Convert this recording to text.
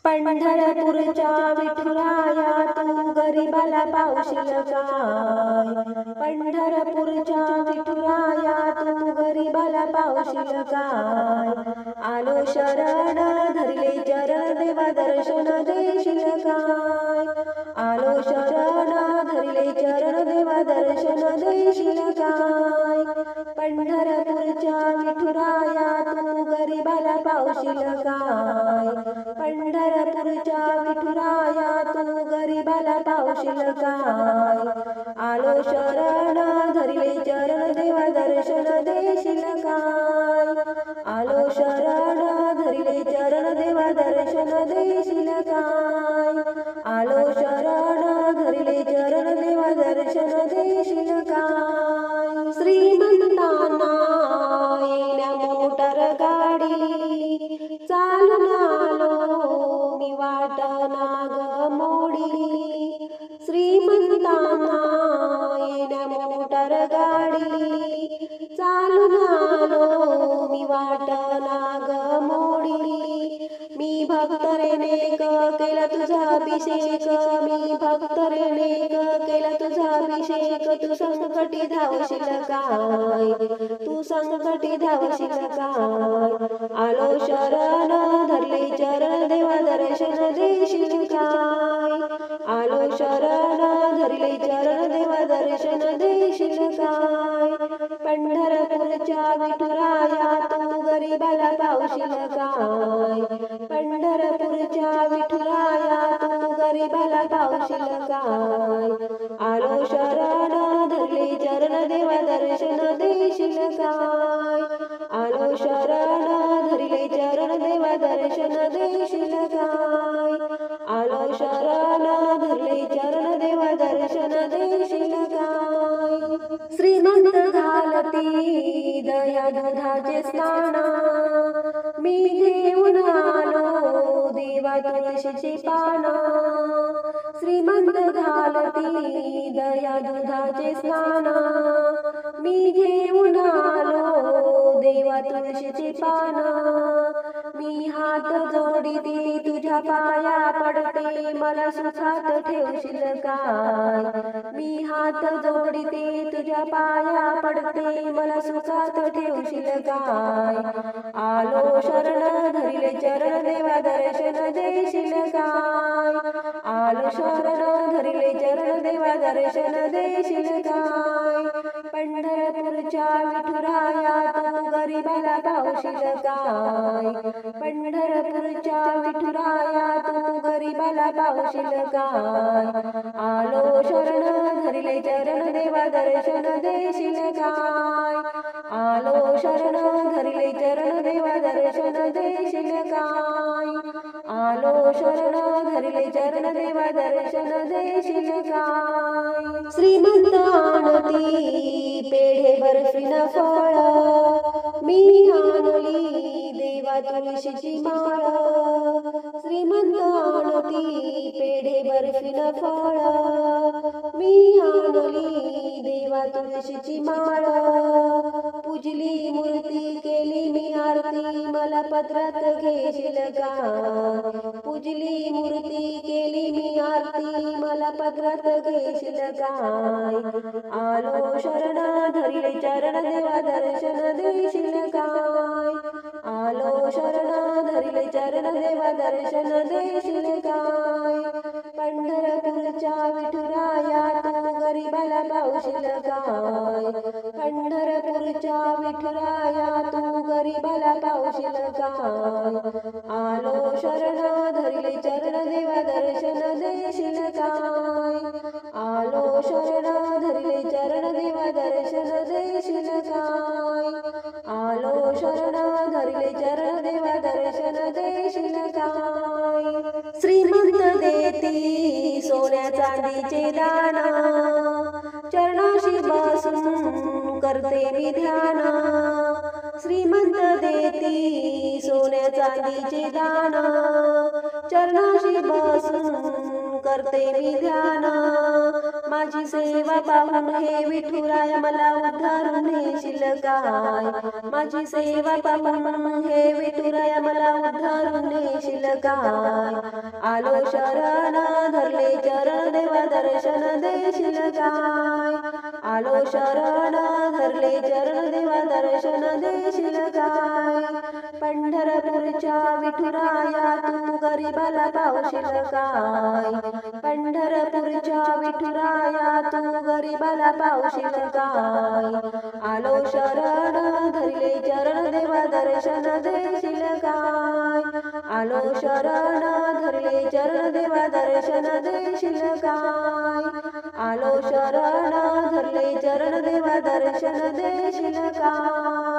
पंढरपूरच्या विठुराया तू गरिबाला पावशील काय? पंढरपूरच्या विठुराया तू गरिबाला पावशील काय? आलो शरण धरले चरण देवा दर्शन देशील काय? आलो शरण धरले चरण देवा दर्शन देशील काय? पंढरपूरच्या विठुराया तू गरिबाला पावशील काय? पंढरपूरच्या विठुराया तू गरिबाला पावशील काय? आलो शरण धरले चरण देवा दर्शन देशील काय? आलो शरण धरले चरण देवा दर्शन देशील काय? आलो शरण धरले चरण देवा दर्शन देशील काय? श्रीमंतांना येण्या मोटर गाडी चालून आलो मी वाट नाग मोडी. श्रीमंतांना येण्या मोटर गाडी चालून आलो मी वाट नाग मोडी. मी भक्त रेणेक केला तुझा अभिषेक, मी भक्त रेणेक केला तुझा अभिषेक. तू संकटी धावशील काय? तू संकटी धावशील काय? आलो शरण धरले चरण देवा दर्शन देशील काय? आलो शरण धरले चरण देवा दर्शन देशील काय? पंढरपूरच्या विठुराया तू गरिबाला पावशील काय? पंढरपूरच्या विठुराया तू गरिबाला पावशील काय? आलो शरण धरले चरण देवा दर्शन देशील काय? आलो शरण धरले चरण देवा दर्शन देशील काय? आलो शरण धरले चरण देवा दर्शन देशील काय? श्रीमंत घालती दया दुधाचे स्नान मी घेऊन आलो देवा तुळशीची पान. श्रीमंत घालती दया दुधाचे स्नान मी घेऊन आलो देवा तुळशीची पान. मी हात जोडीते तुझ्या पाया पडते मला सुखात ठेवशील काय? मी हात जोडीते तुझ्या पाया पडते मला सुखात ठेवशील काय? आलो शरण धरले चरण देवा दर्शन देशील काय? आलो शरण धरले चरण देवा दर्शन देशील काय? पंढरपूरच्या विठुराया तू गरिबाला पावशील काय? पंढरपूरच्या विठुराया तू गरिबाला पावशील काय? आलो शरण धरले चरण देवा दर्शन देशील काय? आलो शरण धरले चरण देवा दर्शन देशील काय? आलो शरण धरले चरण देवा दर्शन देशील काय? श्रीमंत आणती पेढे बर्फीन फळ मी आणली देवा तुळशीची माळ. श्रीमंत आणती पेढे बर्फीन फळ मी आणली देवा तुळशीची माळ. पूजली मूर्ती केली मी आरती मला पत्रात घेशील काय? पूजली मूर्ती केली मी आरती मला पत्रात घेशील काय? आलो शरण धरले चरण देवा दर्शन देशील काय? आलो शरण धरले चरण देवा दर्शन देशील काय? पंढरपूरच्या विठुराया तू गरिबाला पावशील काय? पंढरपूरच्या विठुराया तू गरिबाला पावशील काय? आलो शरण धरले चरण देवा दर्शन देशील काय? आलो शरण धरले चरण देवा दर्शन देशील काय? आलो शरण धरले चरण देवा दर्शन देशील काय? श्रीमंत देती सोन्या चांदीचे दान चरणाशी बसून करते मी ध्यान. श्रीमंत देती सोन्या चांदीचे दान चरणाशी बसून करते मी ध्यान. माझी सेवा पाहून हे विठुराया मला उद्धारून नेशील काय. माझी सेवा पाहून हे विठुराया मला उद्धारून नेशील काय. आलो शरण धरले चरण देवा दर्शन देशील काय. आलो शरण धरले चरण देवा दर्शन देशील काय. पंढरपूरच्या विठुराया तू गरीबाला पावशील काय. पंढरपूरच्या विठुराया तू गरीबाला पावशील काय. आलो शरण धरले चरण देवा दर्शन देशील काय. आलो शरण धरले चरण देवा दर्शन देशील काय. आलो शरण धरले चरण देवा दर्शन देशील काय.